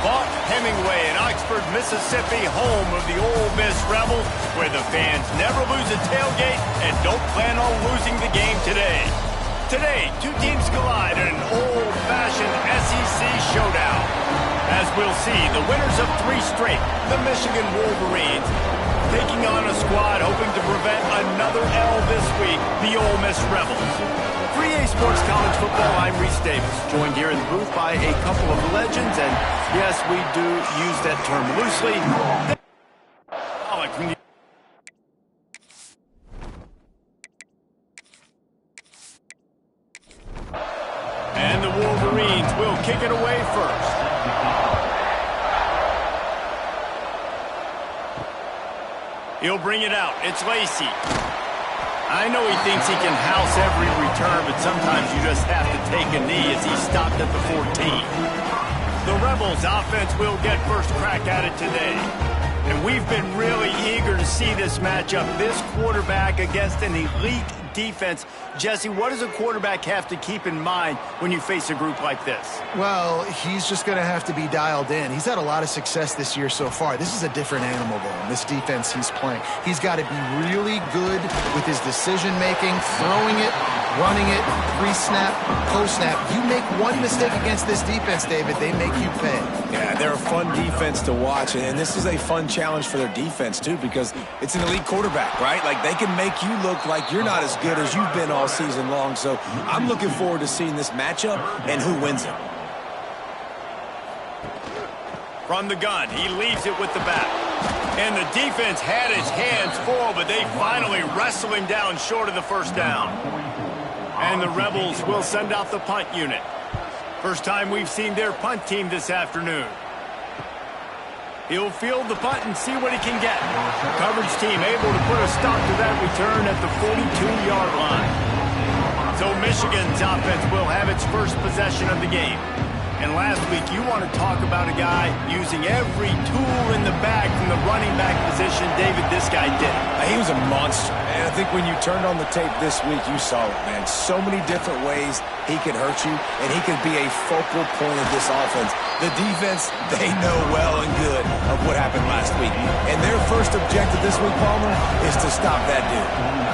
Buck Hemingway in Oxford, Mississippi, home of the Ole Miss Rebels, where the fans never lose a tailgate and don't plan on losing the game today. Today, two teams collide in an old-fashioned SEC showdown. As we'll see, the winners of 3 straight, the Michigan Wolverines, taking on a squad hoping to prevent another L this week, the Ole Miss Rebels. 3A Sports College Football, I'm Reese Davis, joined here in the booth by a couple of legends, and yes, we do use that term loosely. And the Wolverines will kick it away first. He'll bring it out. It's Lacey. I know he thinks he can house every return, but sometimes you just have to take a knee as he stopped at the 14. The Rebels offense will get first crack at it today. And we've been really eager to see this matchup. This quarterback against an elite defense. Jesse, what does a quarterback have to keep in mind when you face a group like this? Well, he's just going to have to be dialed in. He's had a lot of success this year so far. This is a different animal, though, this defense he's playing. He's got to be really good with his decision-making, throwing it, running it, pre-snap, post-snap. You make one mistake against this defense, David, they make you pay. Yeah, they're a fun defense to watch, and this is a fun challenge for their defense, too, because it's an elite quarterback, right? Like, they can make you look like you're not as good as you've been all season long, so I'm looking forward to seeing this matchup and who wins it. From the gun, he leaves it with the back. And the defense had his hands full, but they finally wrestle him down short of the first down. And the Rebels will send out the punt unit. First time we've seen their punt team this afternoon. He'll field the punt and see what he can get. Coverage team able to put a stop to that return at the 42-yard line. So Michigan's offense will have its first possession of the game. And last week, you want to talk about a guy using every tool in the bag from the running back position. David, this guy did. He was a monster, and I think when you turned on the tape this week, you saw it, man. So many different ways he could hurt you, and he could be a focal point of this offense. The defense, they know well and good of what happened last week. And their first objective this week, Palmer, is to stop that dude.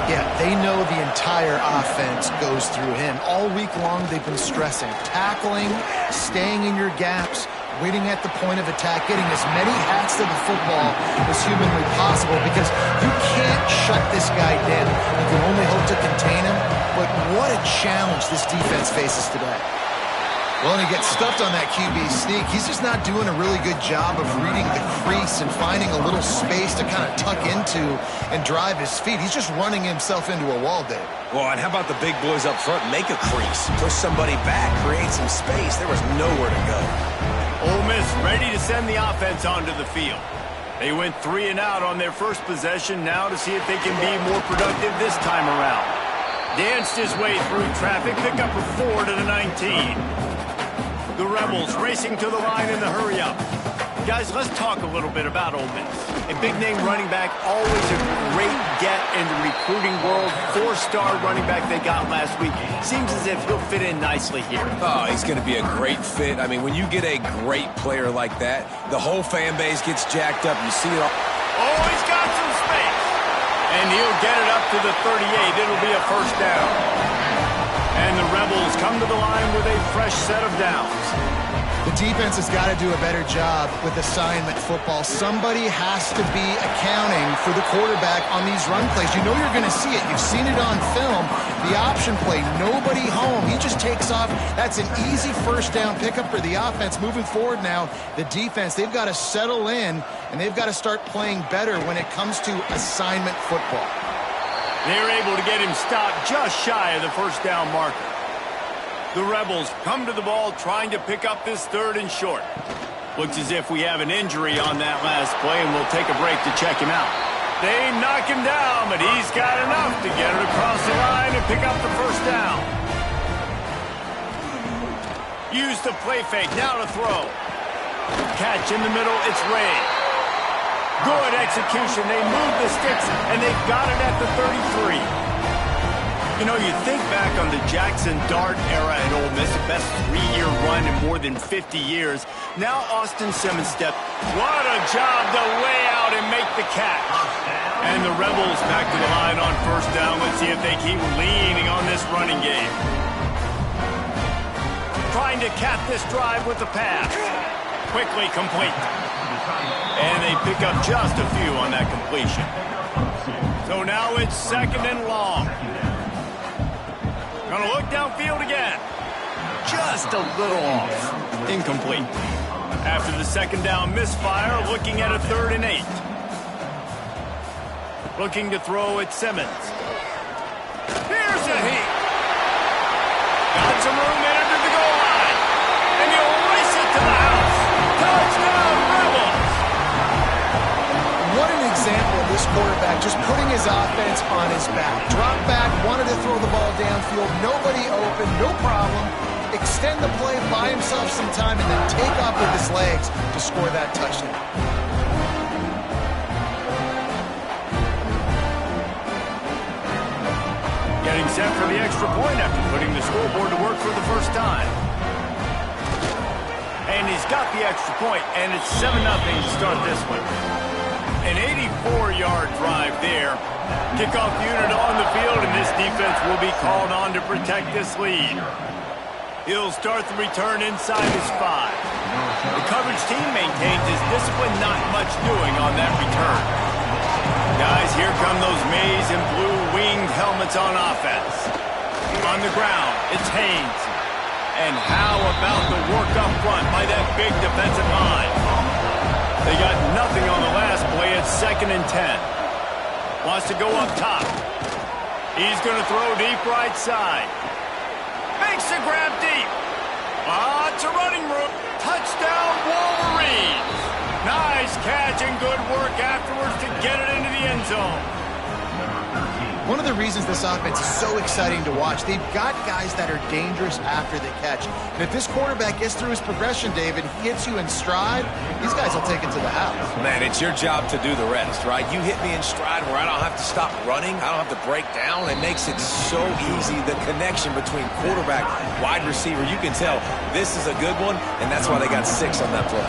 Yeah, they know the entire offense goes through him. All week long, they've been stressing, tackling, staying in your gaps, waiting at the point of attack, getting as many hats to the football as humanly possible, because you can't shut this guy down. You can only hope to contain him, but what a challenge this defense faces today. Well, and he gets stuffed on that QB sneak. He's just not doing a really good job of reading the crease and finding a little space to kind of tuck into and drive his feet. He's just running himself into a wall, Dave. Well, and how about the big boys up front? Make a crease, push somebody back, create some space. There was nowhere to go. Ole Miss ready to send the offense onto the field. They went 3 and out on their first possession, now to see if they can be more productive this time around. Danced his way through traffic, pick up a 4 to the 19. The Rebels racing to the line in the hurry-up. Guys, let's talk a little bit about Ole Miss. A big-name running back, always a great get in the recruiting world. 4-star running back they got last week. Seems as if he'll fit in nicely here. Oh, he's going to be a great fit. I mean, when you get a great player like that, the whole fan base gets jacked up. You see it all. Oh, he's got some space. And he'll get it up to the 38. It'll be a first down. And the Rebels come to the line with a fresh set of downs. The defense has got to do a better job with assignment football. Somebody has to be accounting for the quarterback on these run plays. You know you're going to see it. You've seen it on film. The option play, nobody home. He just takes off. That's an easy first down pickup for the offense. Moving forward now, the defense, they've got to settle in, and they've got to start playing better when it comes to assignment football. They're able to get him stopped just shy of the first down marker. The Rebels come to the ball trying to pick up this 3rd and short. Looks as if we have an injury on that last play, and we'll take a break to check him out. They knock him down, but he's got enough to get it across the line and pick up the first down. Use the play fake, now to throw. Catch in the middle, it's Ray. Good execution. They move the sticks, and they've got it at the 33. You know, you think back on the Jackson Dart era at Ole Miss, the best 3-year run in more than 50 years. Now Austin Simmons stepped. What a job to lay out and make the catch. And the Rebels back to the line on first down. Let's see if they keep leaning on this running game. Trying to cap this drive with the pass. Quickly complete. And they pick up just a few on that completion. So now it's 2nd and long. Gonna look downfield again. Just a little off. Incomplete. After the 2nd down misfire, looking at a 3rd and 8. Looking to throw at Simmons. Here's a heat. Got some room in under the goal line. And he'll race it to the house. Touchdown, Rebels. What an example of this quarterback just putting his offense on his back. Drop back, wanted to throw the ball downfield, nobody open, no problem. Extend the play, buy himself some time, and then take off with his legs to score that touchdown. Getting set for the extra point after putting the scoreboard to work for the first time. And he's got the extra point, and it's 7-0 to start this one. An 84-yard drive there. Kickoff unit on the field, and this defense will be called on to protect this lead. He'll start the return inside his 5. The coverage team maintains his discipline, not much doing on that return. Guys, here come those maize and blue winged helmets on offense. On the ground, it's Haynes. And how about the work up front by that big defensive line? They got nothing on the last play. It's 2nd and 10. Wants to go up top. He's going to throw deep right side. Makes the grab deep. Lots of running room. Touchdown, Wolverines. Nice catch and good work afterwards to get it into the end zone. One of the reasons this offense is so exciting to watch, they've got guys that are dangerous after the catch. And if this quarterback gets through his progression, David, he hits you in stride, these guys will take it to the house. Man, it's your job to do the rest, right? You hit me in stride where I don't have to stop running. I don't have to break down. It makes it so easy. The connection between quarterback, wide receiver, you can tell this is a good one, and that's why they got 6 on that play.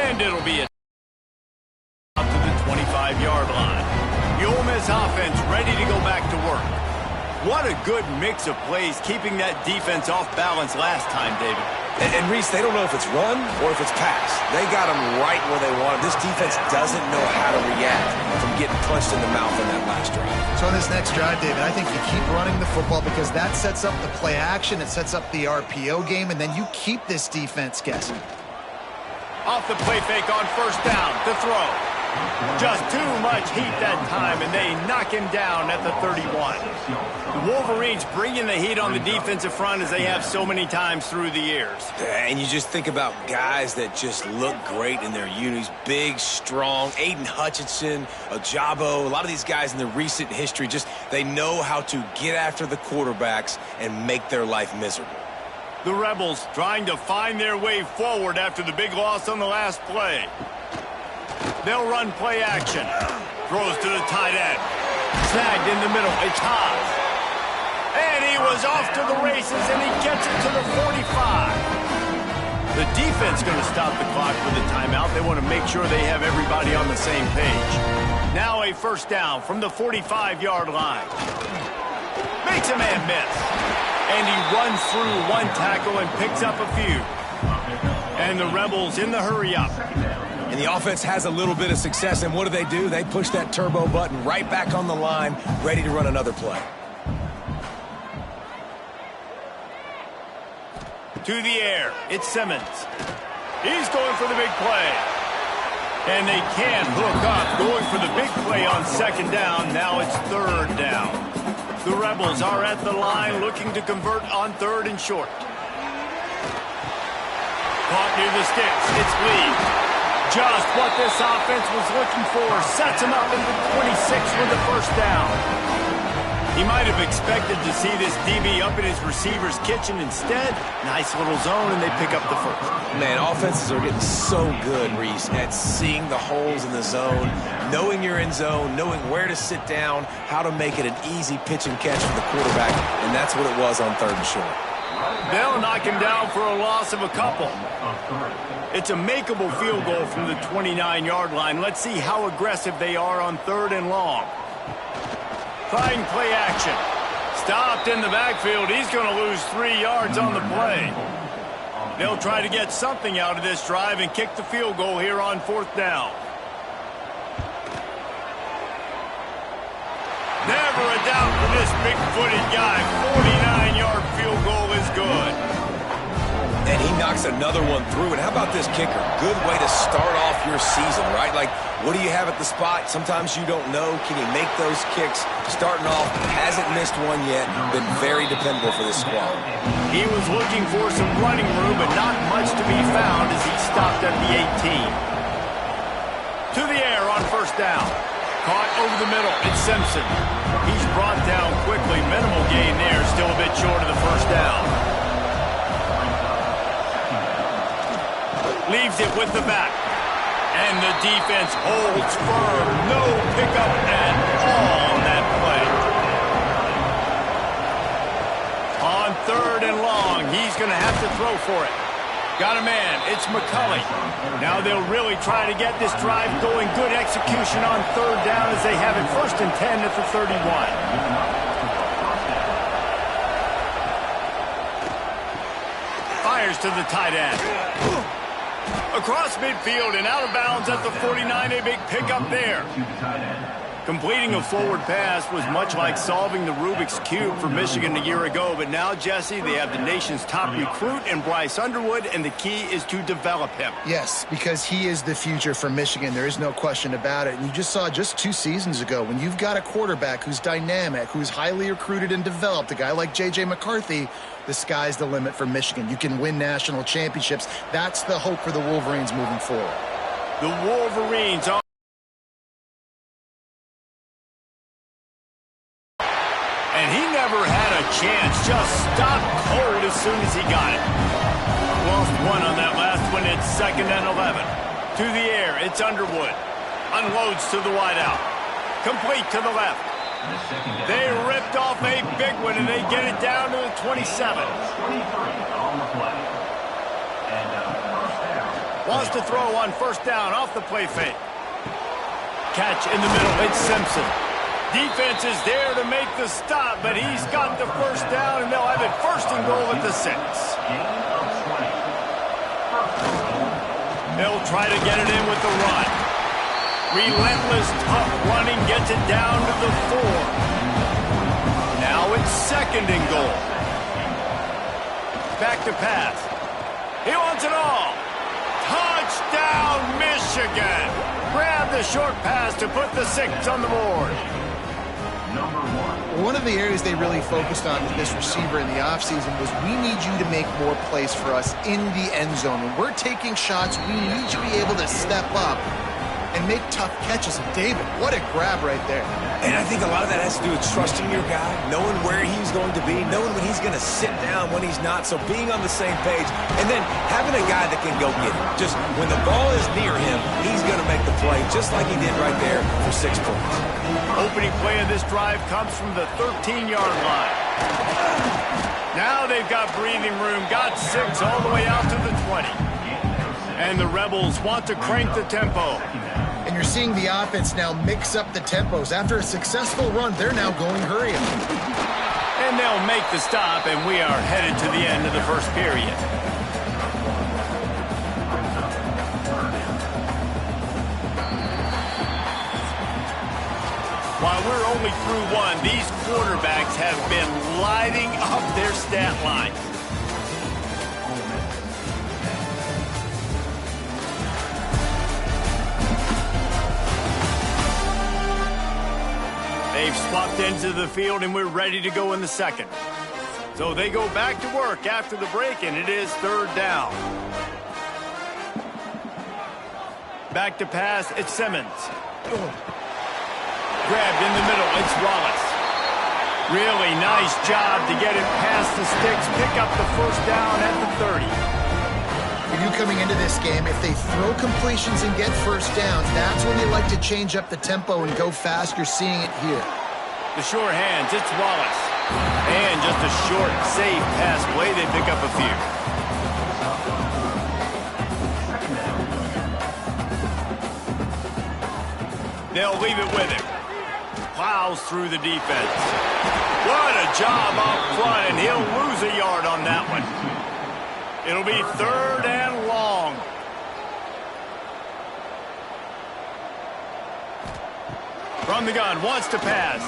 And it'll be a 25-yard line. The Ole Miss offense ready to go back to work. What a good mix of plays, keeping that defense off balance last time, David. And Reese, they don't know if it's run or if it's pass. They got them right where they want them. This defense doesn't know how to react from getting punched in the mouth on that last drive. So on this next drive, David, I think you keep running the football because that sets up the play action, it sets up the RPO game, and then you keep this defense guessing. Off the play fake on first down, the throw. Just too much heat that time, and they knock him down at the 31. The Wolverines bringing the heat on the defensive front as they have so many times through the years. And you just think about guys that just look great in their unis. Big, strong, Aiden Hutchinson, Ajabo, a lot of these guys in the recent history, just they know how to get after the quarterbacks and make their life miserable. The Rebels trying to find their way forward after the big loss on the last play. They'll run play action. Throws to the tight end. Snagged in the middle. It's Haas. And he was off to the races, and he gets it to the 45. The defense going to stop the clock with a timeout. They want to make sure they have everybody on the same page. Now a first down from the 45-yard line. Makes a man miss. And he runs through one tackle and picks up a few. And the Rebels in the hurry-up. And the offense has a little bit of success, and what do? They push that turbo button right back on the line, ready to run another play. To the air, it's Simmons. He's going for the big play. And they can't hook up, going for the big play on second down. Now it's third down. The Rebels are at the line looking to convert on third and short. Caught near the sticks. It's Lee. Just what this offense was looking for. Sets him up into 26 with the first down. He might have expected to see this DB up in his receiver's kitchen. Instead, nice little zone, and they pick up the first. Man, offenses are getting so good, Reese, at seeing the holes in the zone, knowing you're in zone, knowing where to sit down, how to make it an easy pitch and catch for the quarterback, and that's what it was on 3rd and short. They'll knock him down for a loss of a couple. It's a makeable field goal from the 29-yard line. Let's see how aggressive they are on 3rd and long. Trying play action. Stopped in the backfield. He's going to lose 3 yards on the play. They'll try to get something out of this drive and kick the field goal here on 4th down. Never a doubt for this big-footed guy. 49-yard field goal is good. And he knocks another one through. And how about this kicker? Good way to start off your season, right? Like, what do you have at the spot? Sometimes you don't know. Can he make those kicks? Starting off, hasn't missed one yet. Been very dependable for this squad. He was looking for some running room, but not much to be found as he stopped at the 18. To the air on 1st down. Caught over the middle. It's Simpson. He's brought down quickly. Minimal gain there. Still a bit short of the 1st down. Leaves it with the back. And the defense holds firm. No pickup at all on that play. On 3rd and long, he's going to have to throw for it. Got a man. It's McCulley. Now they'll really try to get this drive going. Good execution on 3rd down as they have it 1st and 10 at the 31. Fires to the tight end. Across midfield and out of bounds at the 49, a big pickup there. Completing a forward pass was much like solving the Rubik's Cube for Michigan a year ago, but now, Jesse, they have the nation's top recruit in Bryce Underwood, and the key is to develop him. Yes, because he is the future for Michigan. There is no question about it. And you just saw just 2 seasons ago, when you've got a quarterback who's dynamic, who's highly recruited and developed, a guy like J.J. McCarthy, the sky's the limit for Michigan. You can win national championships. That's the hope for the Wolverines moving forward. The Wolverines are... And he never had a chance. Just stopped cold as soon as he got it. Lost one on that last one. It's 2nd and 11. To the air, it's Underwood. Unloads to the wideout. Complete to the left. They ripped off a big one, and they get it down to the 27. Wants to throw on 1st down off the play fake. Catch in the middle. It's Simpson. Defense is there to make the stop, but he's got the 1st down, and they'll have it 1st and goal at the 6. They'll try to get it in with the run. Relentless, tough running gets it down to the 4. Now it's 2nd and goal. Back to pass. He wants it all. Touchdown, Michigan. Grab the short pass to put the 6 on the board. One of the areas they really focused on with this receiver in the offseason was, we need you to make more plays for us in the end zone. When we're taking shots, we need you to be able to step up and make tough catches. And David, what a grab right there. And I think a lot of that has to do with trusting your guy, knowing where he's going to be, knowing when he's going to sit down, when he's not, so being on the same page, and then having a guy that can go get it. Just when the ball is near him, he's going to make the play, just like he did right there for 6 points. Opening play of this drive comes from the 13-yard line. Now they've got breathing room, got 6 all the way out to the 20. And the Rebels want to crank the tempo. And you're seeing the offense now mix up the tempos. After a successful run, they're now going hurry up. And they'll make the stop, and we are headed to the end of the 1st period. While we're only through 1, these quarterbacks have been lighting up their stat lines. They've swapped into the field, and we're ready to go in the 2nd. So they go back to work after the break, and it is 3rd down. Back to pass, it's Simmons. Grabbed in the middle, it's Wallace. Really nice job to get it past the sticks, pick up the first down at the 30. For you coming into this game, if they throw completions and get first downs, that's when you like to change up the tempo and go fast. You're seeing it here. The sure hands, it's Wallace. And just a short, safe pass play, they pick up a few. They'll leave it with him. Plows through the defense. What a job up front, and he'll lose a yard on that one. It'll be 3rd and long. From the gun, wants to pass.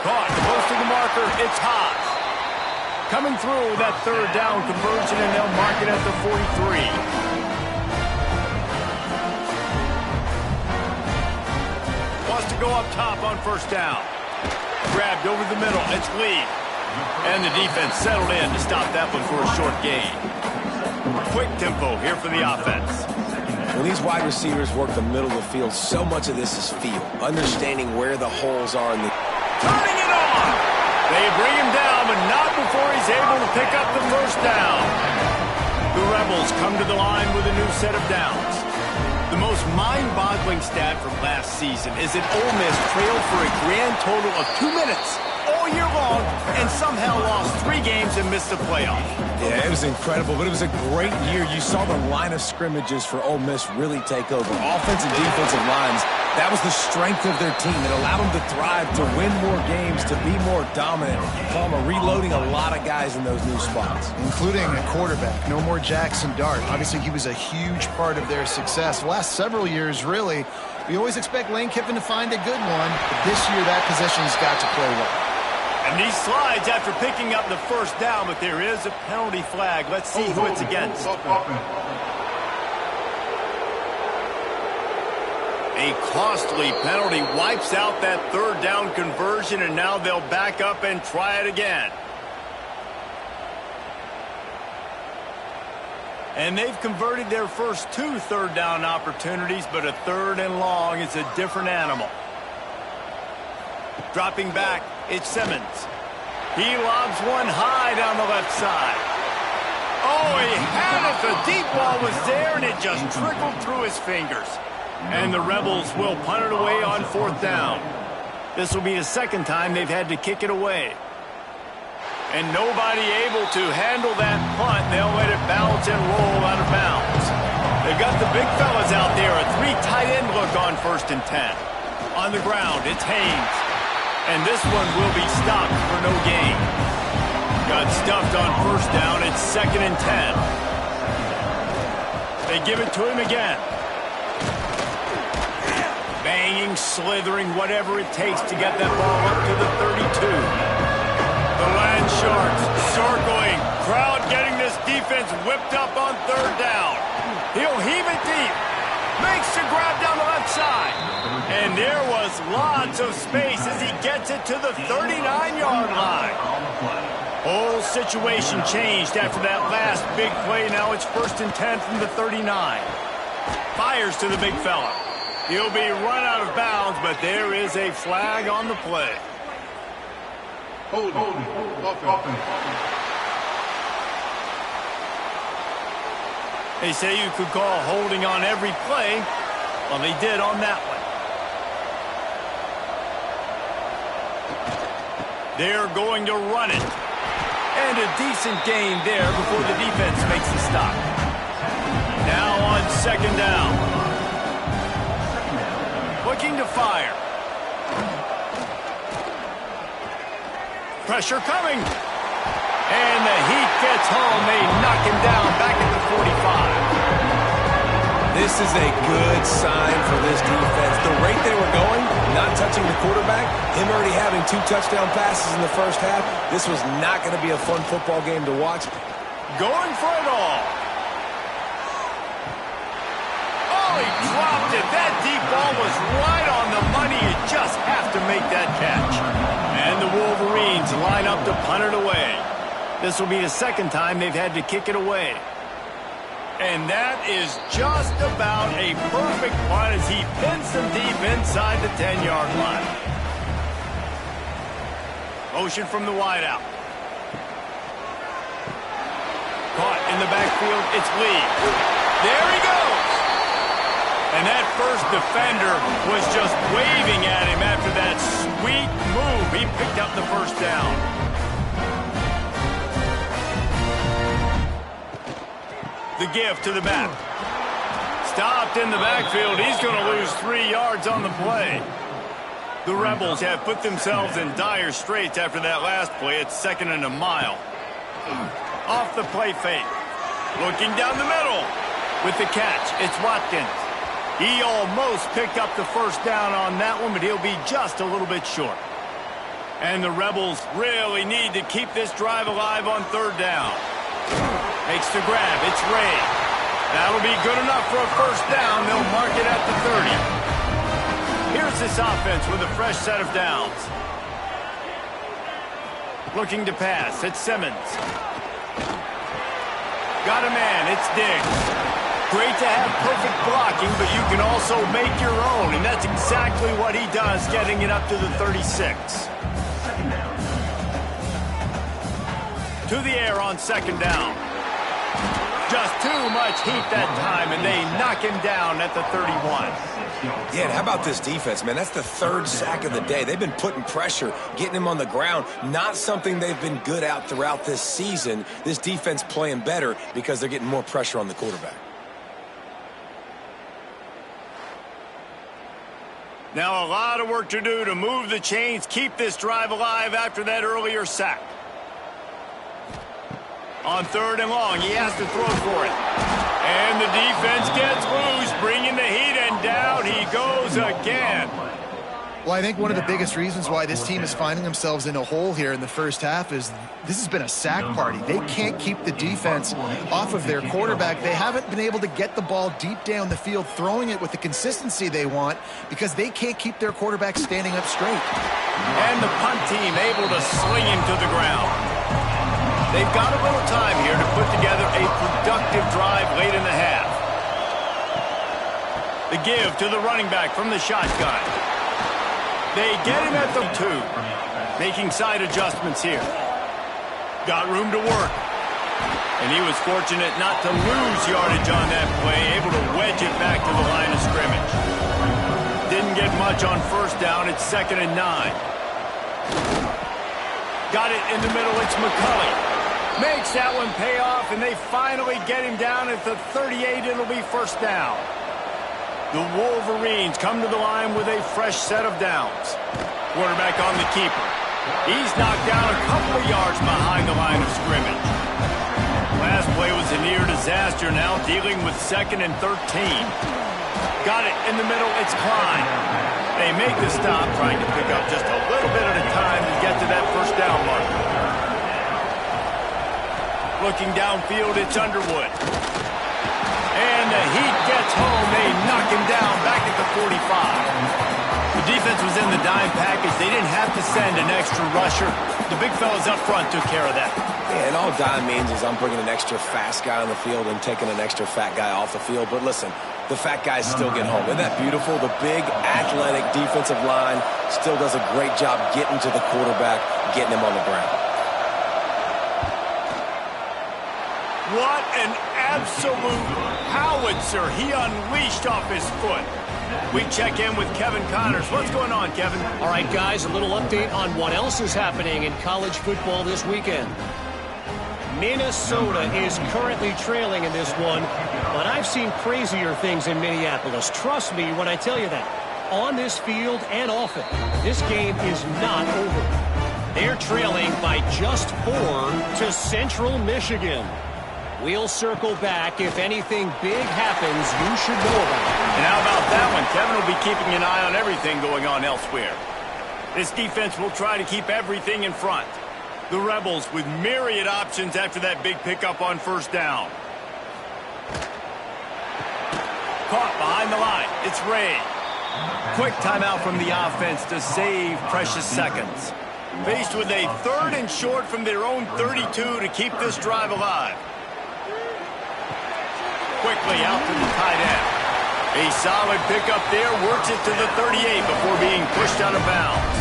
Caught, close to the marker, it's Haas. Coming through with that 3rd down conversion, and they'll mark it at the 43. Wants to go up top on first down. Grabbed over the middle. It's Lee. And the defense settled in to stop that one for a short gain. Quick tempo here for the offense. When these wide receivers work the middle of the field, so much of this is feel. Understanding where the holes are in the... Turning it on! They bring him down, but not before he's able to pick up the first down. The Rebels come to the line with a new set of downs. The most mind-boggling stat from last season is that Ole Miss trailed for a grand total of 2 minutes all year long and somehow lost 3 games and missed the playoff. Yeah, it was incredible, but it was a great year. You saw the line of scrimmages for Ole Miss really take over. Offensive and defensive lines, that was the strength of their team. It allowed them to thrive, to win more games, to be more dominant. Palmer reloading a lot of guys in those new spots. Including a quarterback. No more Jackson Dart. Obviously, he was a huge part of their success. The last several years, really, we always expect Lane Kiffin to find a good one, but this year that position's got to play well. And he slides after picking up the first down, but there is a penalty flag. Let's see who it's against. A costly penalty wipes out that 3rd down conversion, and now they'll back up and try it again. And they've converted their first 2 3rd down opportunities, but a 3rd and long is a different animal. Dropping back, it's Simmons. He lobs one high down the left side. Oh, he had it. The deep ball was there, and it just trickled through his fingers. And the Rebels will punt it away on 4th down. This will be the 2nd time they've had to kick it away. And nobody able to handle that punt. They'll let it bounce and roll out of bounds. They've got the big fellas out there. A 3 tight end look on 1st and 10. On the ground, it's Haynes. And this one will be stopped for no gain. Got stuffed on 1st down. It's 2nd and 10. They give it to him again. Banging, slithering, whatever it takes to get that ball up to the 32. The Land Sharks circling. Crowd getting this defense whipped up on 3rd down. He'll heave it deep. Makes the grab down the left side. And there was lots of space as he gets it to the 39-yard line. Whole situation changed after that last big play. Now it's 1st and 10 from the 39. Fires to the big fella. He'll be run out of bounds, but there is a flag on the play. They say you could call holding on every play. Well, they did on that one. They're going to run it. And a decent gain there before the defense makes the stop. Now on 2nd down. Looking to fire. Pressure coming. And the heat gets home. They knock him down back at the 45. This is a good sign for this defense. The rate they were going, not touching the quarterback, him already having 2 touchdown passes in the first half, this was not going to be a fun football game to watch. Going for it all. Oh, he dropped it. That deep ball was right on the money. You just have to make that catch. And the Wolverines line up to punt it away. This will be the 2nd time they've had to kick it away. And that is just about a perfect punt as he pins them deep inside the 10-yard line. Motion from the wideout. Caught in the backfield. It's Lee. There he goes. And that first defender was just waving at him after that sweet move. He picked up the first down. The give to the back. Stopped in the backfield. He's going to lose 3 yards on the play. The Rebels have put themselves in dire straits after that last play. It's 2nd and a mile. Off the play fake. Looking down the middle. With the catch, it's Watkins. He almost picked up the first down on that one, but he'll be just a little bit short. And the Rebels really need to keep this drive alive on 3rd down. Makes the grab. It's Ray. That'll be good enough for a first down. They'll mark it at the 30. Here's this offense with a fresh set of downs. Looking to pass. It's Simmons. Got a man. It's Diggs. Great to have perfect blocking, but you can also make your own, and that's exactly what he does, getting it up to the 36. To the air on 2nd down. Just too much heat that time, and they knock him down at the 31. Yeah, and how about this defense, man? That's the 3rd sack of the day. They've been putting pressure, getting him on the ground. Not something they've been good at throughout this season. This defense playing better because they're getting more pressure on the quarterback. Now a lot of work to do to move the chains, keep this drive alive after that earlier sack. On 3rd and long, he has to throw for it. And the defense gets loose, bringing the heat, and down he goes again. Well, I think one of the biggest reasons why this team is finding themselves in a hole here in the first half is this has been a sack party. They can't keep the defense off of their quarterback. They haven't been able to get the ball deep down the field, throwing it with the consistency they want because they can't keep their quarterback standing up straight. And the punt team able to sling him to the ground. They've got a little time here to put together a productive drive late in the half. The give to the running back from the shotgun. They get him at the 2. Making side adjustments here. Got room to work. And he was fortunate not to lose yardage on that play, able to wedge it back to the line of scrimmage. Didn't get much on 1st down. It's 2nd and 9. Got it in the middle. It's McCulley. Makes that one pay off, and they finally get him down at the 38. It'll be 1st down. The Wolverines come to the line with a fresh set of downs. Quarterback on the keeper. He's knocked down a couple of yards behind the line of scrimmage. Last play was a near disaster, now dealing with 2nd and 13. Got it in the middle. It's Klein. They make the stop, trying to pick up just a little bit at a time to get to that 1st down mark. Looking downfield, it's Underwood. And the heat gets home. They knock him down back at the 45. The defense was in the dime package. They didn't have to send an extra rusher. The big fellas up front took care of that. Yeah, and all dime means is I'm bringing an extra fast guy on the field and taking an extra fat guy off the field. But listen, the fat guys still get home. Isn't that beautiful? The big, athletic defensive line still does a great job getting to the quarterback, getting him on the ground. What an absolute howitzer he unleashed off his foot. We check in with Kevin Connors. What's going on, Kevin? All right, guys, a little update on what else is happening in college football this weekend. Minnesota is currently trailing in this one, but I've seen crazier things in Minneapolis. Trust me when I tell you that. On this field and off it, this game is not over. They're trailing by just 4 to Central Michigan. We'll circle back. If anything big happens, you should know about it. And how about that one? Kevin will be keeping an eye on everything going on elsewhere. This defense will try to keep everything in front. The Rebels with myriad options after that big pickup on 1st down. Caught behind the line. It's Ray. Quick timeout from the offense to save precious seconds. Faced with a 3rd and short from their own 32 to keep this drive alive. Quickly out to the tight end. A solid pickup there, works it to the 38 before being pushed out of bounds.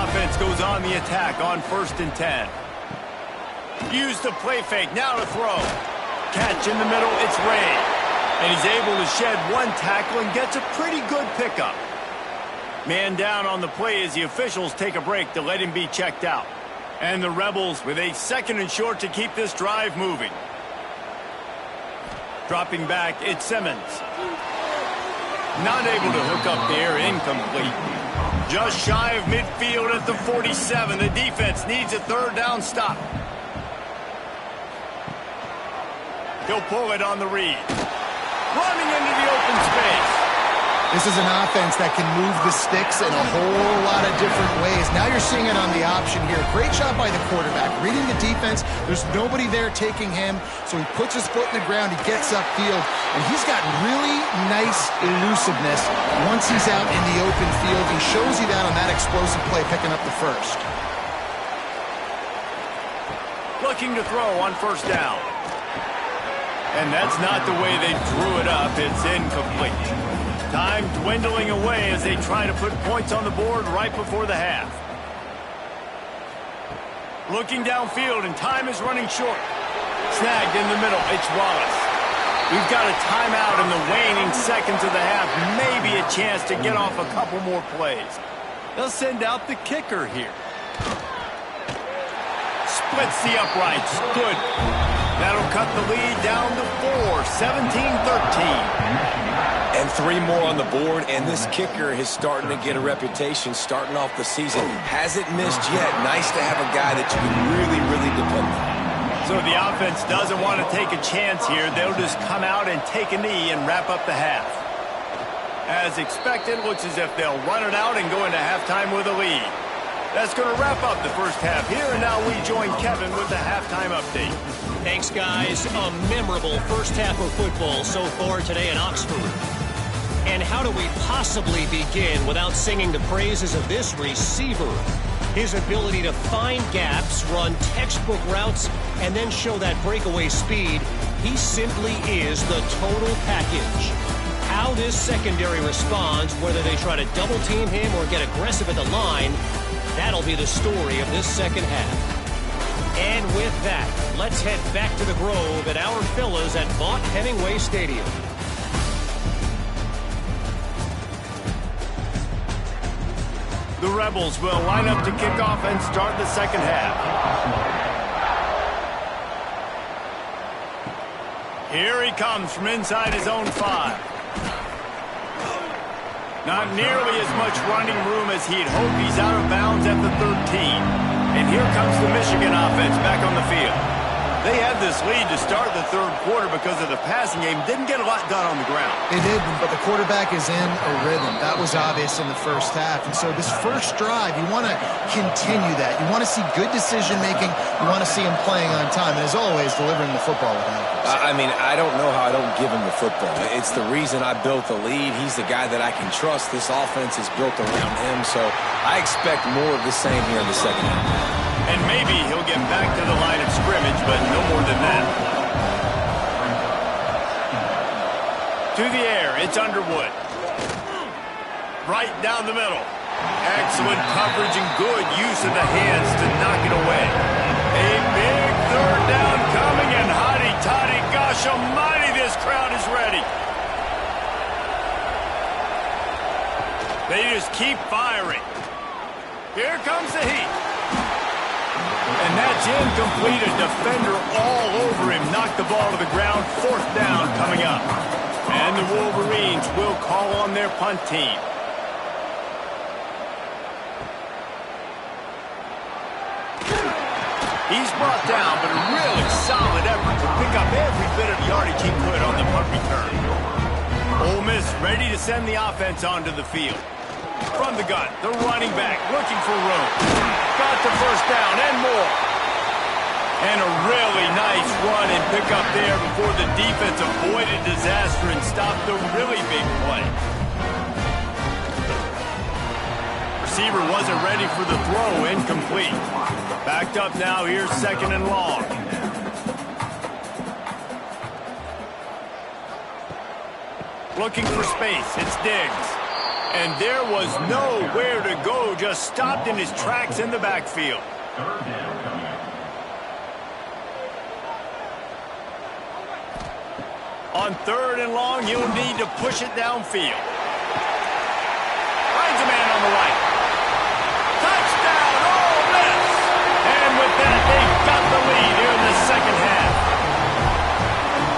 offense goes on the attack on 1st and 10. Use the play fake, now to throw. Catch in the middle, it's Ray. And he's able to shed one tackle and gets a pretty good pickup. Man down on the play as the officials take a break to let him be checked out. And the Rebels with a 2nd and short to keep this drive moving. Dropping back, it's Simmons. Not able to hook up there, incomplete. Just shy of midfield at the 47. The defense needs a 3rd down stop. He'll pull it on the read. Running into the open space. This is an offense that can move the sticks in a whole lot of different ways. Now you're seeing it on the option here. Great job by the quarterback. Reading the defense, there's nobody there taking him, so he puts his foot in the ground, he gets upfield, and he's got really nice elusiveness once he's out in the open field. He shows you that on that explosive play, picking up the 1st. Looking to throw on 1st down. And that's not the way they drew it up. It's incomplete. Time dwindling away as they try to put points on the board right before the half. Looking downfield, and time is running short. Snagged in the middle, it's Wallace. We've got a timeout in the waning seconds of the half. Maybe a chance to get off a couple more plays. They'll send out the kicker here. Splits the uprights. Good. That'll cut the lead down to 4, 17-13. And 3 more on the board, and this kicker is starting to get a reputation starting off the season. Hasn't missed yet. Nice to have a guy that you can really, really depend on. So the offense doesn't want to take a chance here. They'll just come out and take a knee and wrap up the half. As expected, looks as if they'll run it out and go into halftime with a lead. That's going to wrap up the first half here, and now we join Kevin with the halftime update. Thanks, guys. A memorable first half of football so far today in Oxford. And how do we possibly begin without singing the praises of this receiver? His ability to find gaps, run textbook routes, and then show that breakaway speed. He simply is the total package. How this secondary responds, whether they try to double team him or get aggressive at the line, that'll be the story of this second half. And with that, let's head back to the Grove at our fellas at Vaught Hemingway Stadium. The Rebels will line up to kick off and start the second half. Here he comes from inside his own 5. Not nearly as much running room as he'd hoped. He's out of bounds at the 13. And here comes the Michigan offense back on the field. They had this lead to start the 3rd quarter because of the passing game. Didn't get a lot done on the ground. They did, but the quarterback is in a rhythm. That was obvious in the first half. And so this first drive, you want to continue that. You want to see good decision-making. You want to see him playing on time. And as always, delivering the football with accuracy. I mean, I don't know how I don't give him the football. It's the reason I built the lead. He's the guy that I can trust. This offense is built around him. So I expect more of the same here in the second half. And maybe he'll get back to the line of scrimmage, but no more than that. To the air, it's Underwood. Right down the middle. Excellent coverage and good use of the hands to knock it away. A big 3rd down coming, and hotty-toddy, gosh almighty, this crowd is ready. They just keep firing. Here comes the heat. And that's incomplete. A defender all over him. Knocked the ball to the ground. 4th down coming up. And the Wolverines will call on their punt team. He's brought down, but a really solid effort to pick up every bit of yardage he could on the punt return. Ole Miss ready to send the offense onto the field. From the gun, the running back looking for room. Got the 1st down and more. And a really nice run and pick up there before the defense avoided disaster and stopped the really big play. Receiver wasn't ready for the throw, incomplete. Backed up now, here's 2nd and long. Looking for space, it's Diggs. And there was nowhere to go, just stopped in his tracks in the backfield. On 3rd and long, he'll need to push it downfield. Finds a man on the right. Touchdown, Ole Miss! And with that, they've got the lead here in the second half.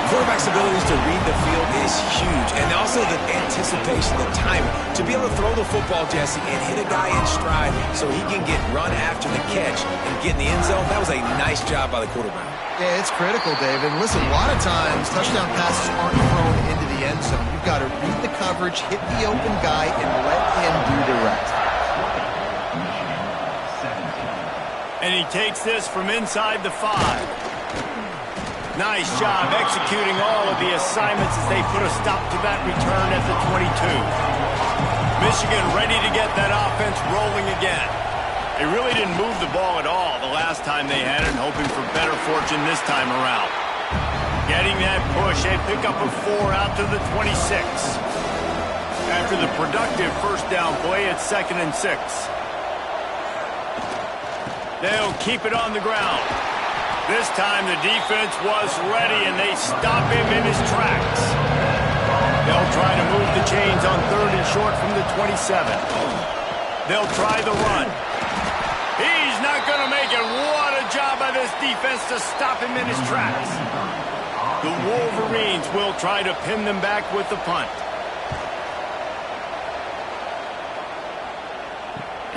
Quarterback's abilities to read the field is huge, and also the anticipation, the timing. To be able to throw the football, Jesse, and hit a guy in stride so he can get run after the catch and get in the end zone, that was a nice job by the quarterback. Yeah, it's critical, David. Listen, a lot of times, touchdown passes aren't thrown into the end zone. You've got to read the coverage, hit the open guy, and let him do the rest. And he takes this from inside the 5. Nice job executing all of the assignments as they put a stop to that return at the 22. Michigan ready to get that offense rolling again. They really didn't move the ball at all the last time they had it, hoping for better fortune this time around. Getting that push, they pick up a 4 out to the 26. After the productive first down play, it's 2nd and 6. They'll keep it on the ground. This time the defense was ready, and they stop him in his tracks. They'll try to move the chains on 3rd and short from the 27. They'll try the run. He's not going to make it. What a job by this defense to stop him in his tracks. The Wolverines will try to pin them back with the punt.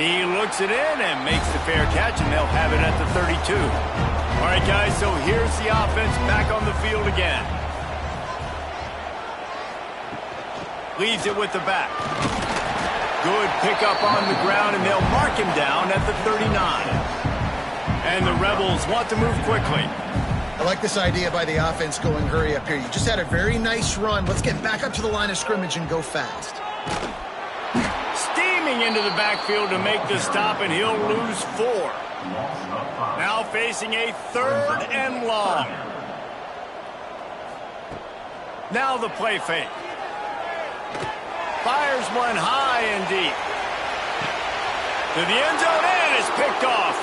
He looks it in and makes the fair catch, and they'll have it at the 32. All right, guys, so here's the offense back on the field again. Leaves it with the back. Good pickup on the ground, and they'll mark him down at the 39. And the Rebels want to move quickly. I like this idea by the offense going hurry up here. You just had a very nice run. Let's get back up to the line of scrimmage and go fast. Steaming into the backfield to make the stop, and he'll lose 4. Now facing a 3rd and long. Now the play fake. Fires one high and deep. To the end zone, and it's picked off.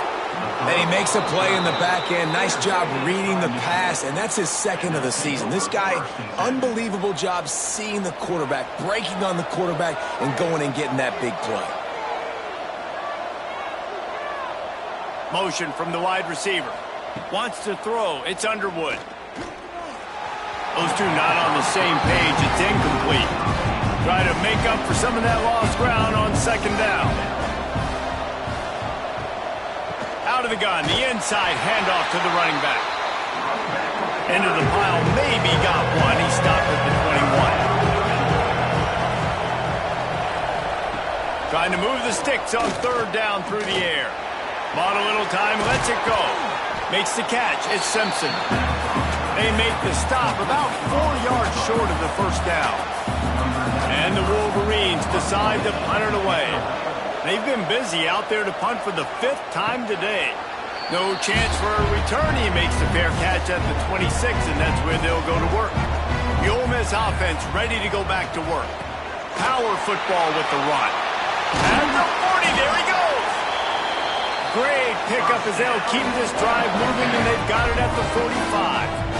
And he makes a play in the back end. Nice job reading the pass, and that's his 2nd of the season. This guy, unbelievable job seeing the quarterback, breaking on the quarterback, and going and getting that big play. Motion from the wide receiver. Wants to throw. It's Underwood. Those two not on the same page. It's incomplete. Try to make up for some of that lost ground on 2nd down. Out of the gun. The inside handoff to the running back. Into the pile. Maybe got one. He stopped at the 21. Trying to move the sticks on 3rd down through the air. Bought a little time, lets it go. Makes the catch. It's Simpson. They make the stop about 4 yards short of the first down. And the Wolverines decide to punt it away. They've been busy out there to punt for the 5th time today. No chance for a return. He makes the fair catch at the 26, and that's where they'll go to work. The Ole Miss offense ready to go back to work. Power football with the run. And the 40, there he goes. Great pickup as they'll keep this drive moving, and they've got it at the 45.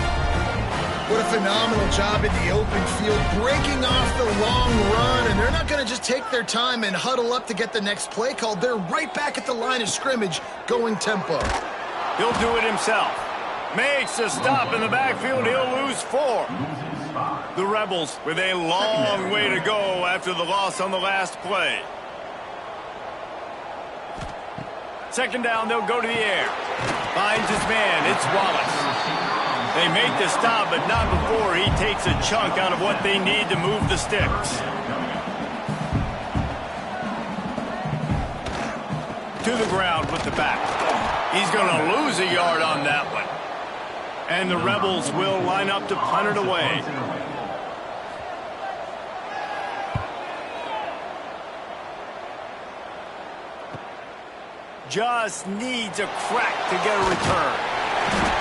What a phenomenal job in the open field, breaking off the long run, and they're not going to just take their time and huddle up to get the next play called. They're right back at the line of scrimmage, going tempo. He'll do it himself. Makes a stop in the backfield. He'll lose 4. The Rebels with a long way to go after the loss on the last play. 2nd down, they'll go to the air. Finds his man. It's Wallace. They make the stop, but not before he takes a chunk out of what they need to move the sticks. To the ground with the back. He's going to lose a yard on that one. And the Rebels will line up to punt it away. Just needs a crack to get a return.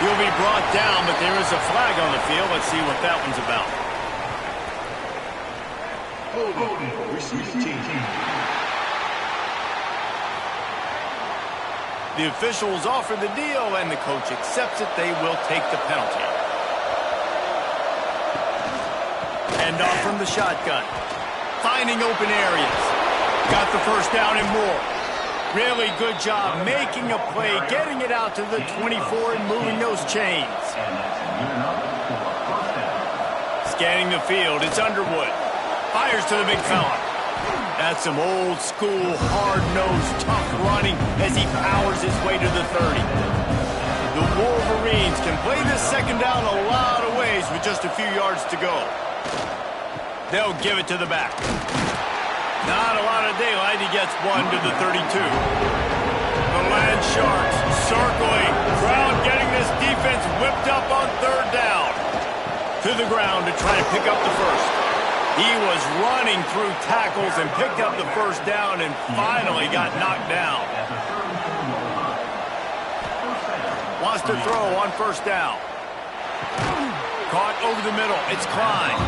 He'll be brought down, but there is a flag on the field. Let's see what that one's about. The officials offer the deal, and the coach accepts it. They will take the penalty. Hand off from the shotgun. Finding open areas. Got the first down and more. Really good job making a play, getting it out to the 24 and moving those chains. Scanning the field, it's Underwood. Fires to the big fella. That's some old school, hard-nosed, tough running as he powers his way to the 30. The Wolverines can play this second down a lot of ways with just a few yards to go. They'll give it to the back. Not a lot of daylight. He gets one to the 32. The Land Sharks circling. Crowd getting this defense whipped up on third down. To the ground to try to pick up the first. He was running through tackles and picked up the first down and finally got knocked down. Wants to throw on first down. Caught over the middle. It's Klein.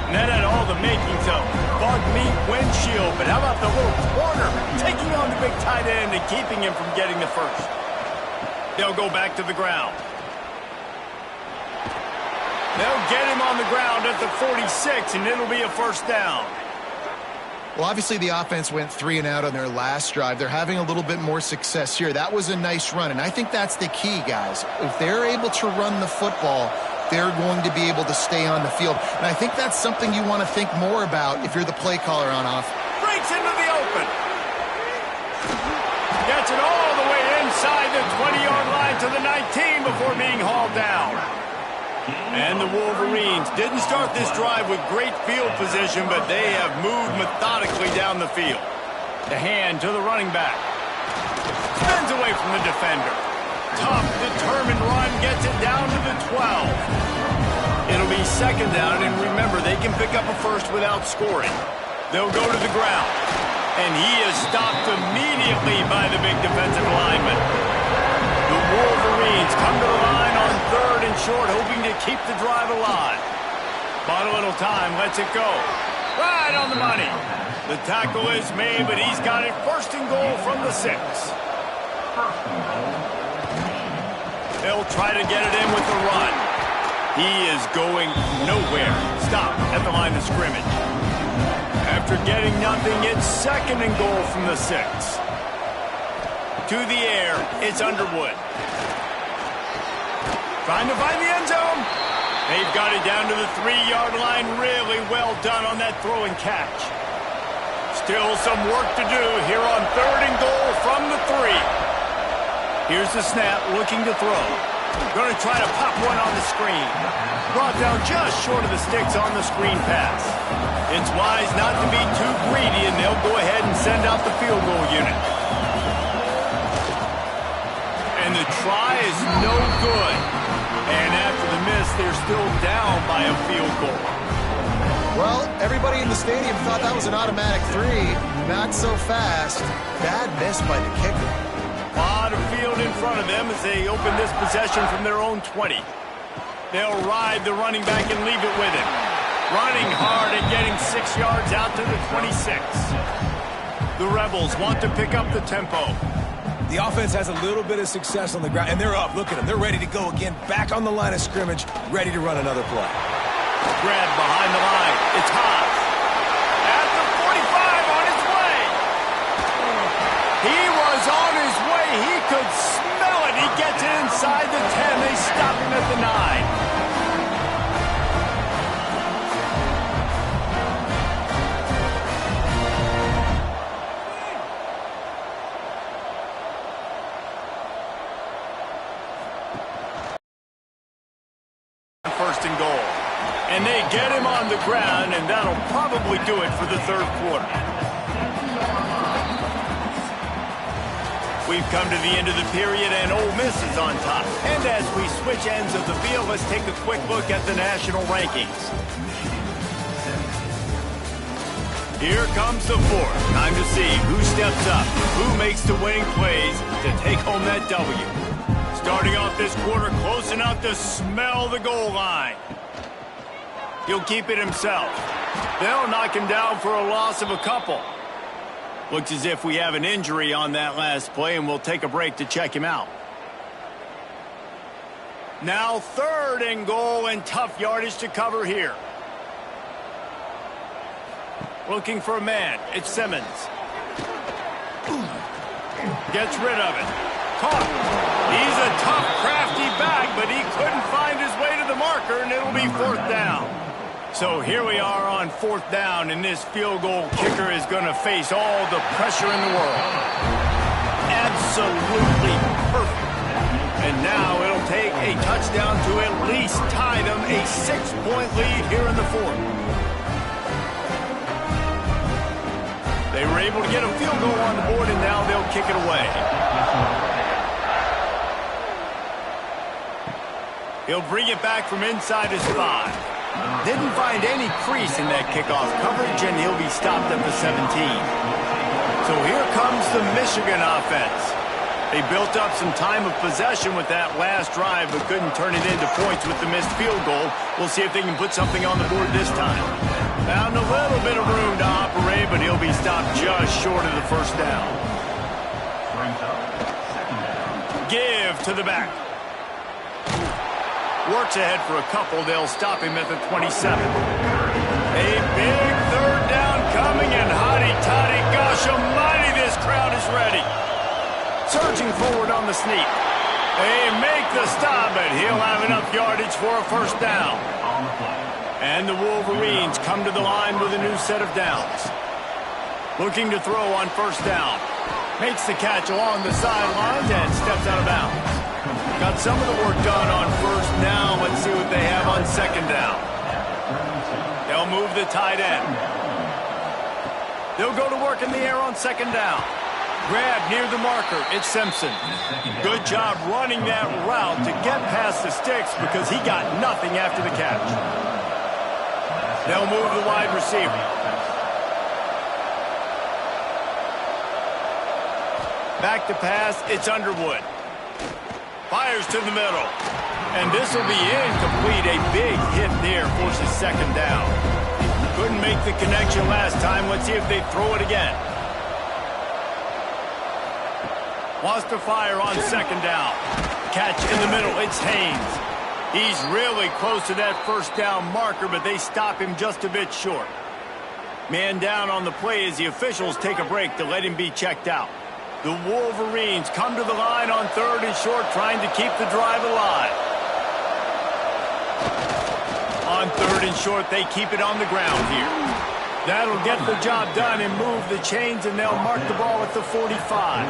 And that had all the makings of bug meat windshield, but how about the little corner taking on the big tight end and keeping him from getting the first? They'll go back to the ground. They'll get him on the ground at the 46, and it'll be a first down. Well, obviously the offense went 3 and out on their last drive. They're having a little bit more success here. That was a nice run, and I think that's the key, guys. If they're able to run the football, they're going to be able to stay on the field. And I think that's something you want to think more about if you're the play caller on off. Breaks into the open. Gets it all the way inside the 20-yard line to the 19 before being hauled down. And the Wolverines didn't start this drive with great field position, but they have moved methodically down the field. The hand to the running back. Spins away from the defender. Tough, determined run, gets it down to the 12. It'll be second down, and remember, they can pick up a first without scoring. They'll go to the ground, and he is stopped immediately by the big defensive lineman. The Wolverines come to the line on third and short, hoping to keep the drive alive. Bought a little time, lets it go. Right on the money. The tackle is made, but he's got it first and goal from the 6. They'll try to get it in with the run. He is going nowhere. Stop at the line of scrimmage. After getting nothing, it's second and goal from the 6. To the air, it's Underwood. Trying to find the end zone. They've got it down to the 3-yard line. Really well done on that throw and catch. Still some work to do here on third and goal from the 3. Here's the snap, looking to throw. Going to try to pop one on the screen. Brought down just short of the sticks on the screen pass. It's wise not to be too greedy, and they'll go ahead and send out the field goal unit. And the try is no good. And after the miss, they're still down by a field goal. Well, everybody in the stadium thought that was an automatic 3. Not so fast. Bad miss by the kicker. A lot of field in front of them as they open this possession from their own 20. They'll ride the running back and leave it with him. Running hard and getting 6 yards out to the 26. The Rebels want to pick up the tempo. The offense has a little bit of success on the ground, and they're up. Look at them. They're ready to go again. Back on the line of scrimmage, ready to run another play. Grab behind the line. It's Haas. At the 45 on his way. He was on his way. He could smell it. He gets it inside the 10. They stop him at the 9. First and goal. And they get him on the ground, and that'll probably do it for the third quarter. We've come to the end of the period, and Ole Miss is on top. And as we switch ends of the field, let's take a quick look at the national rankings. Here comes the fourth. Time to see who steps up, who makes the winning plays to take home that W. Starting off this quarter close enough to smell the goal line. He'll keep it himself. They'll knock him down for a loss of a couple. Looks as if we have an injury on that last play, and we'll take a break to check him out. Now 3rd and goal, and tough yardage to cover here. Looking for a man. It's Simmons. Gets rid of it. Caught. He's a tough, crafty back, but he couldn't find his way to the marker, and it'll be 4th down. So here we are on 4th down, and this field goal kicker is going to face all the pressure in the world. Absolutely perfect. And now it'll take a touchdown to at least tie them a 6-point lead here in the 4th. They were able to get a field goal on the board, and now they'll kick it away. He'll bring it back from inside his 5. Didn't find any crease in that kickoff coverage, and he'll be stopped at the 17. So here comes the Michigan offense. They built up some time of possession with that last drive, but couldn't turn it into points with the missed field goal. We'll see if they can put something on the board this time. Found a little bit of room to operate, but he'll be stopped just short of the 1st down. Give to the back. Works ahead for a couple. They'll stop him at the 27. A big 3rd down coming, and hotty-toddy, gosh almighty, this crowd is ready. Surging forward on the sneak. They make the stop, but he'll have enough yardage for a 1st down. And the Wolverines come to the line with a new set of downs. Looking to throw on 1st down. Makes the catch along the sidelines and steps out of bounds. Got some of the work done on 1st down. Let's see what they have on 2nd down. They'll move the tight end. They'll go to work in the air on 2nd down. Grab near the marker. It's Simpson. Good job running that route to get past the sticks because he got nothing after the catch. They'll move the wide receiver. Back to pass. It's Underwood. Fires to the middle. And this will be incomplete. A big hit there forces 2nd down. Couldn't make the connection last time. Let's see if they throw it again. Wants to fire on 2nd down. Catch in the middle. It's Haynes. He's really close to that 1st down marker, but they stop him just a bit short. Man down on the play as the officials take a break to let him be checked out. The Wolverines come to the line on 3rd and short, trying to keep the drive alive. On 3rd and short, they keep it on the ground here. That'll get the job done and move the chains, and they'll mark the ball at the 45.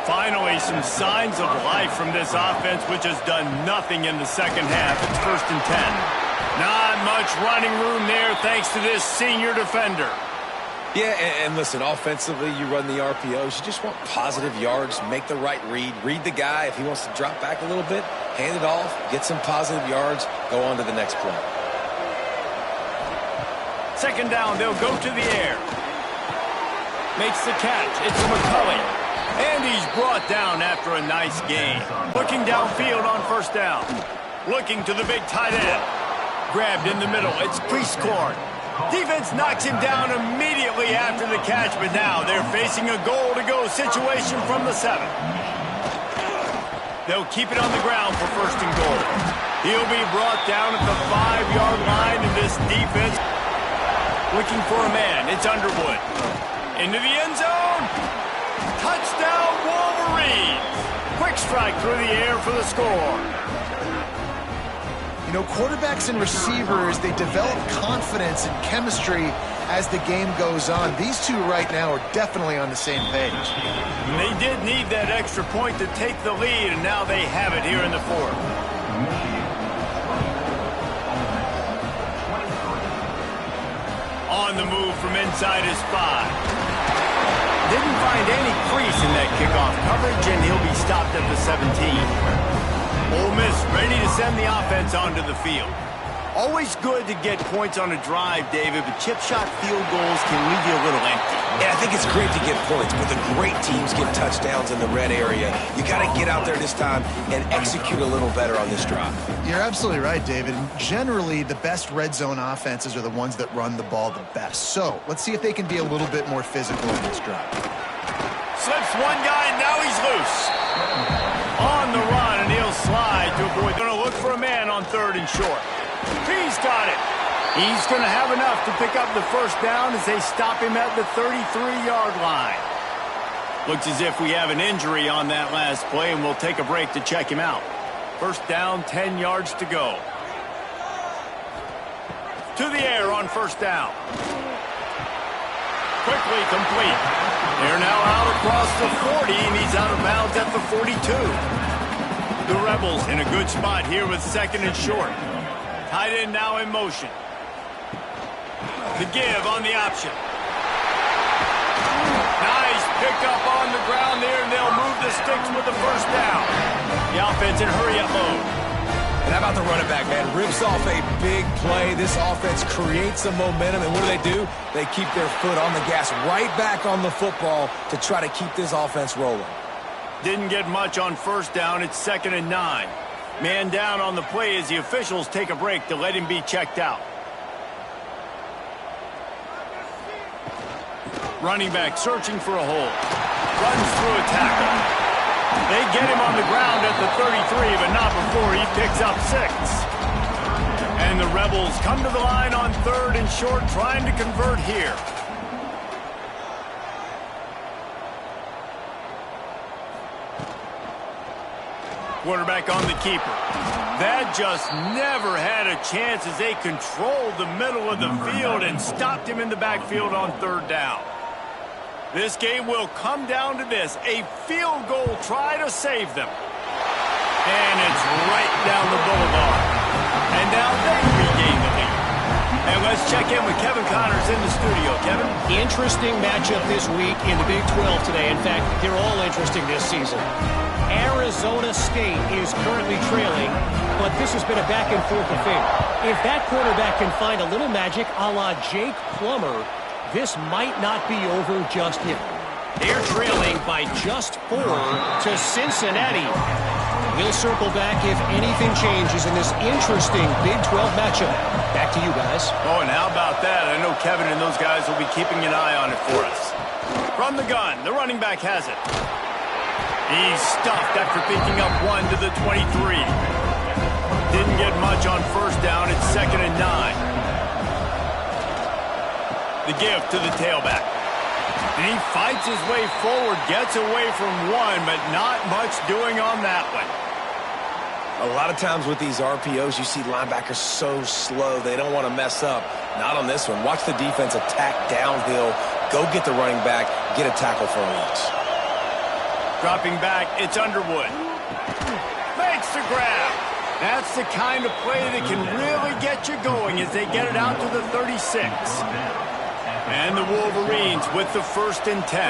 Finally, some signs of life from this offense, which has done nothing in the 2nd half. It's 1st and 10. Not much running room there thanks to this senior defender. Yeah, and listen, offensively, you run the RPOs. You just want positive yards, make the right read. Read the guy. If he wants to drop back a little bit, hand it off, get some positive yards, go on to the next play. 2nd down, they'll go to the air. Makes the catch. It's McCulley. And he's brought down after a nice gain. Looking downfield on 1st down. Looking to the big tight end. Grabbed in the middle. It's Priestcorn. Defense knocks him down immediately after the catch, but now they're facing a goal-to-go situation from the 7. They'll keep it on the ground for 1st and goal. He'll be brought down at the 5-yard line, and this defense looking for a man. It's Underwood. Into the end zone. Touchdown, Wolverines. Quick strike through the air for the score. You know, quarterbacks and receivers, they develop confidence and chemistry as the game goes on. These two right now are definitely on the same page. They did need that extra point to take the lead, and now they have it here in the 4th. On the move from inside his 5. Didn't find any crease in that kickoff coverage, and he'll be stopped at the 17. Ole Miss ready to send the offense onto the field. Always good to get points on a drive, David, but chip shot field goals can leave you a little empty. Yeah, I think it's great to get points, but the great teams get touchdowns in the red area. You got to get out there this time and execute a little better on this drive. You're absolutely right, David. Generally, the best red zone offenses are the ones that run the ball the best. So let's see if they can be a little bit more physical in this drive. Slips one guy, and now he's loose. On the run, and he'll slide to avoid. Going to look for a man on 3rd and short. He's got it. He's going to have enough to pick up the first down as they stop him at the 33-yard line. Looks as if we have an injury on that last play, and we'll take a break to check him out. First down, 10 yards to go. To the air on first down. Quickly complete. They're now out across the 40, and he's out of bounds at the 42. The Rebels in a good spot here with 2nd and short. Tight end now in motion. The give on the option. Nice pick up on the ground there, and they'll move the sticks with the first down. The offense in hurry-up mode. And how about the running back, man? Rips off a big play. This offense creates some momentum, and what do? They keep their foot on the gas, right back on the football to try to keep this offense rolling. Didn't get much on first down. It's 2nd and 9. Man down on the play as the officials take a break to let him be checked out. Running back searching for a hole. Runs through a tackle. They get him on the ground at the 33, but not before he picks up 6. And the Rebels come to the line on 3rd and short, trying to convert here. Quarterback on the keeper. That just never had a chance as they controlled the middle of the field and stopped him in the backfield on 3rd down. This game will come down to this, a field goal try to save them. And it's right down the boulevard. And now they regain the lead. And let's check in with Kevin Connors in the studio. Kevin? Interesting matchup this week in the Big 12 today. In fact, they're all interesting this season. Arizona State is currently trailing, but this has been a back-and-forth affair. If that quarterback can find a little magic a la Jake Plummer, this might not be over just yet. They're trailing by just 4 to Cincinnati. We'll circle back if anything changes in this interesting Big 12 matchup. Back to you guys. Oh, and how about that? I know Kevin and those guys will be keeping an eye on it for us. From the gun, the running back has it. He's stuffed after picking up 1 to the 23. Didn't get much on first down. It's 2nd and 9. The give to the tailback. And he fights his way forward, gets away from 1, but not much doing on that one. A lot of times with these RPOs, you see linebackers so slow, they don't want to mess up. Not on this one. Watch the defense attack downhill, go get the running back, get a tackle for a loss. Dropping back, it's Underwood. Makes the grab. That's the kind of play that can really get you going as they get it out to the 36. And the Wolverines with the 1st and 10.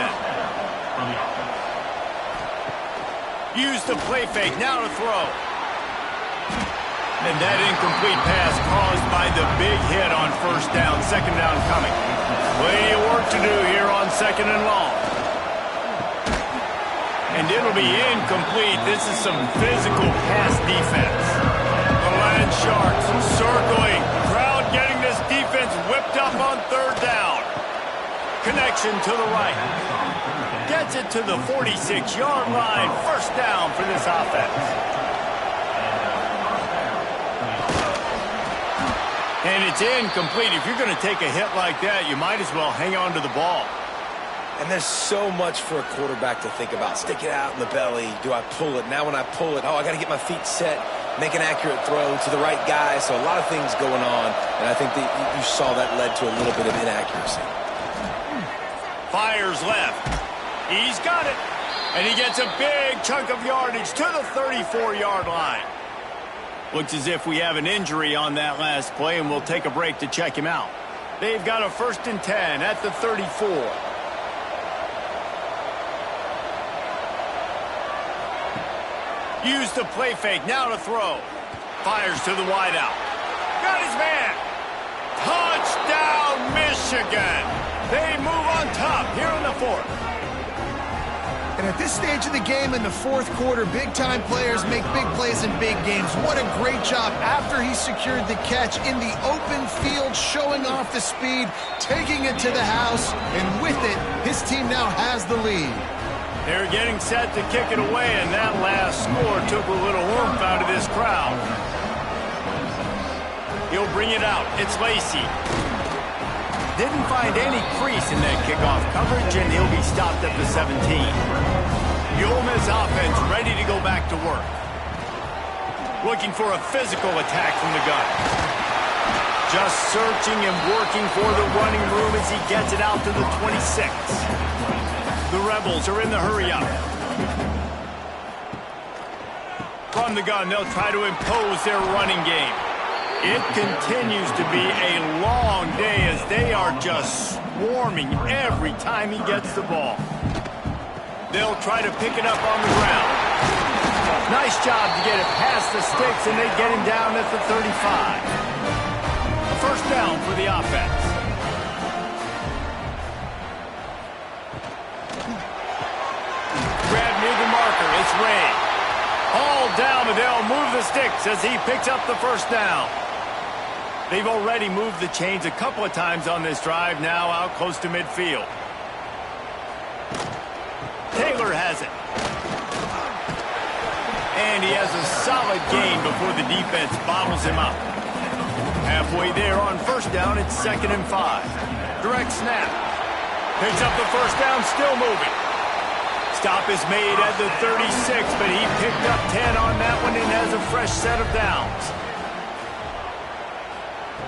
Use the play fake, now to throw. And that incomplete pass caused by the big hit on first down. 2nd down coming. Plenty of work to do here on 2nd and long. And it'll be incomplete. This is some physical pass defense. The Land Sharks circling. Crowd getting this defense whipped up on 3rd down. Connection to the right. Gets it to the 46-yard line. First down for this offense. And it's incomplete. If you're going to take a hit like that, you might as well hang on to the ball. And there's so much for a quarterback to think about. Stick it out in the belly. Do I pull it? Now when I pull it, I got to get my feet set, make an accurate throw to the right guy. So a lot of things going on, and I think that you saw that led to a little bit of inaccuracy. Fires left. He's got it. And he gets a big chunk of yardage to the 34-yard line. Looks as if we have an injury on that last play, and we'll take a break to check him out. They've got a 1st and 10 at the 34. Use the play fake, now to throw. Fires to the wideout. got his man. Touchdown, Michigan. They move on top here in the fourth. And at this stage of the game in the fourth quarter, big-time players make big plays in big games. What a great job after he secured the catch in the open field, showing off the speed, taking it to the house, and with it, his team now has the lead. They're getting set to kick it away, and that last score took a little oomph out of this crowd. He'll bring it out. It's Lacey. Didn't find any crease in that kickoff coverage, and he'll be stopped at the 17. The Ole Miss offense ready to go back to work. Looking for a physical attack from the gun. Just searching and working for the running room as he gets it out to the 26. The Rebels are in the hurry-up. From the gun, they'll try to impose their running game. It continues to be a long day as they are just swarming every time he gets the ball. They'll try to pick it up on the ground. Nice job to get it past the sticks, and they get him down at the 35. A first down for the offense. Grab near the marker. It's Ray. Hauled down, but they'll move the sticks as he picks up the first down. They've already moved the chains a couple of times on this drive, now out close to midfield. Taylor has it. And he has a solid gain before the defense bottles him up. Halfway there on first down, it's 2nd and 5. Direct snap. Picks up the first down, still moving. Stop is made at the 36, but he picked up 10 on that one and has a fresh set of downs.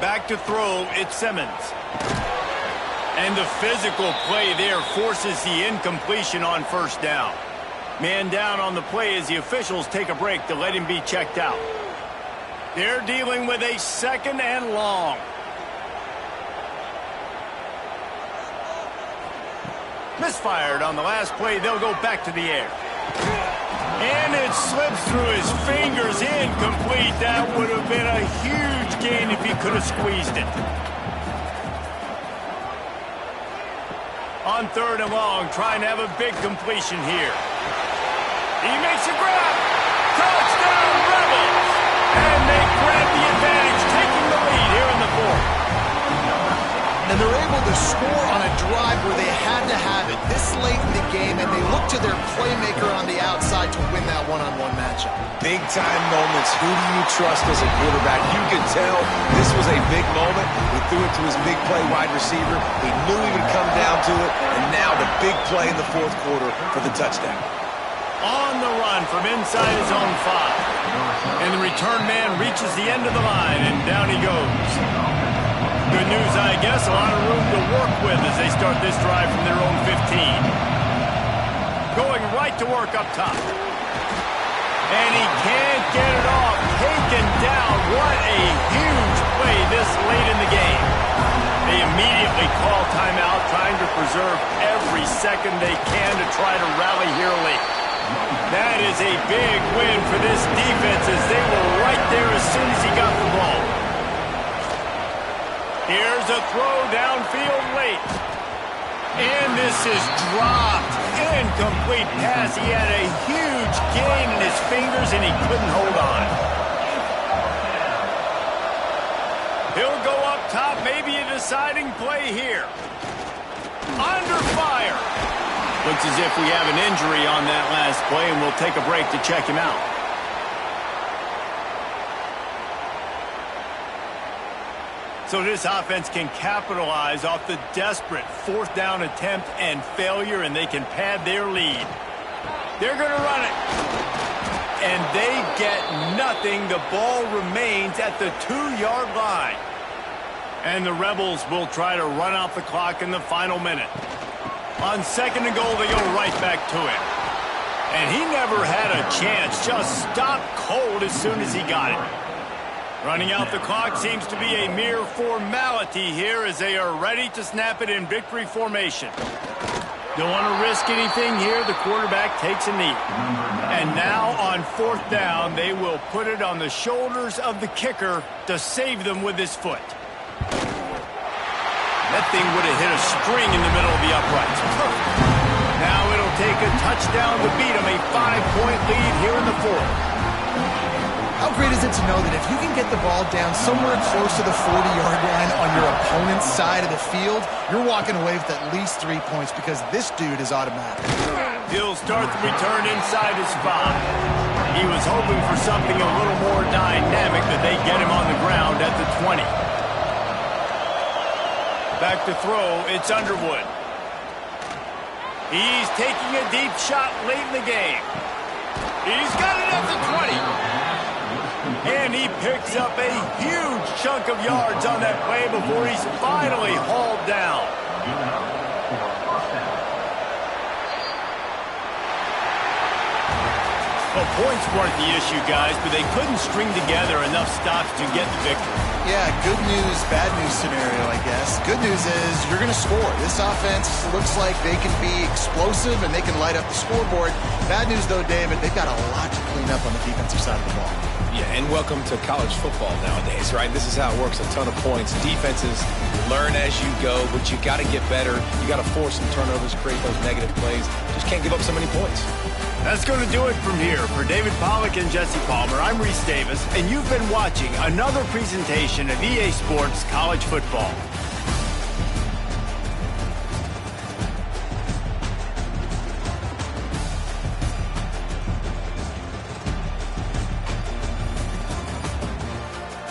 Back to throw, it's Simmons. And the physical play there forces the incompletion on first down. Man down on the play as the officials take a break to let him be checked out. They're dealing with a 2nd and long. Misfired on the last play, they'll go back to the air. And it slips through his fingers, incomplete. That would have been a huge gain if he could have squeezed it. On 3rd and long, trying to have a big completion here. He makes a grab. Touchdown, Rebels! And they grab the advantage, taking the lead here in the fourth. And they're able to score on a drive where they had to have it this late in the game, and they look to their playmaker on the outside to win that one-on-one matchup. Big-time moments. Who do you trust as a quarterback? You could tell this was a big moment. He threw it to his big play wide receiver. He knew he would come down to it, and now the big play in the fourth quarter for the touchdown. On the run from inside his own 5. And the return man reaches the end of the line, and down he goes. Good news, I guess. A lot of room to work with as they start this drive from their own 15. Going right to work up top. And he can't get it off. Taken down. What a huge play this late in the game. They immediately call timeout, trying to preserve every second they can to try to rally here late. That is a big win for this defense as they were right there as soon as he got the ball. Here's a throw downfield late. And this is dropped. Incomplete pass. He had a huge gain in his fingers and he couldn't hold on. He'll go up top. Maybe a deciding play here. Under fire. Looks as if we have an injury on that last play, and we'll take a break to check him out. So this offense can capitalize off the desperate 4th down attempt and failure, and they can pad their lead. They're going to run it. And they get nothing. The ball remains at the 2-yard line. And the Rebels will try to run out the clock in the final minute. On 2nd and goal, they go right back to him. And he never had a chance. Just stopped cold as soon as he got it. Running out the clock seems to be a mere formality here as they are ready to snap it in victory formation. Don't want to risk anything here. The quarterback takes a knee. And now on 4th down, they will put it on the shoulders of the kicker to save them with his foot. That thing would have hit a string in the middle of the uprights. Now it'll take a touchdown to beat them, a 5-point lead here in the 4th. How great is it to know that if you can get the ball down somewhere close to the 40-yard line on your opponent's side of the field, you're walking away with at least 3 points because this dude is automatic. He'll start the return inside his 5. He was hoping for something a little more dynamic, that they get him on the ground at the 20. Back to throw, it's Underwood. He's taking a deep shot late in the game. He's got it at the 20. And he picks up a huge chunk of yards on that play before he's finally hauled down. Well, points weren't the issue, guys, but they couldn't string together enough stops to get the victory. Yeah, good news, bad news scenario, I guess. Good news is you're going to score. This offense looks like they can be explosive and they can light up the scoreboard. Bad news, though, David, they've got a lot to clean up on the defensive side of the ball. Yeah, and welcome to college football nowadays, right? This is how it works, a ton of points. Defenses learn as you go, but you got to get better. You got to force some turnovers, create those negative plays. Just can't give up so many points. That's going to do it from here. For David Pollack and Jesse Palmer, I'm Reese Davis, and you've been watching another presentation of EA Sports College Football.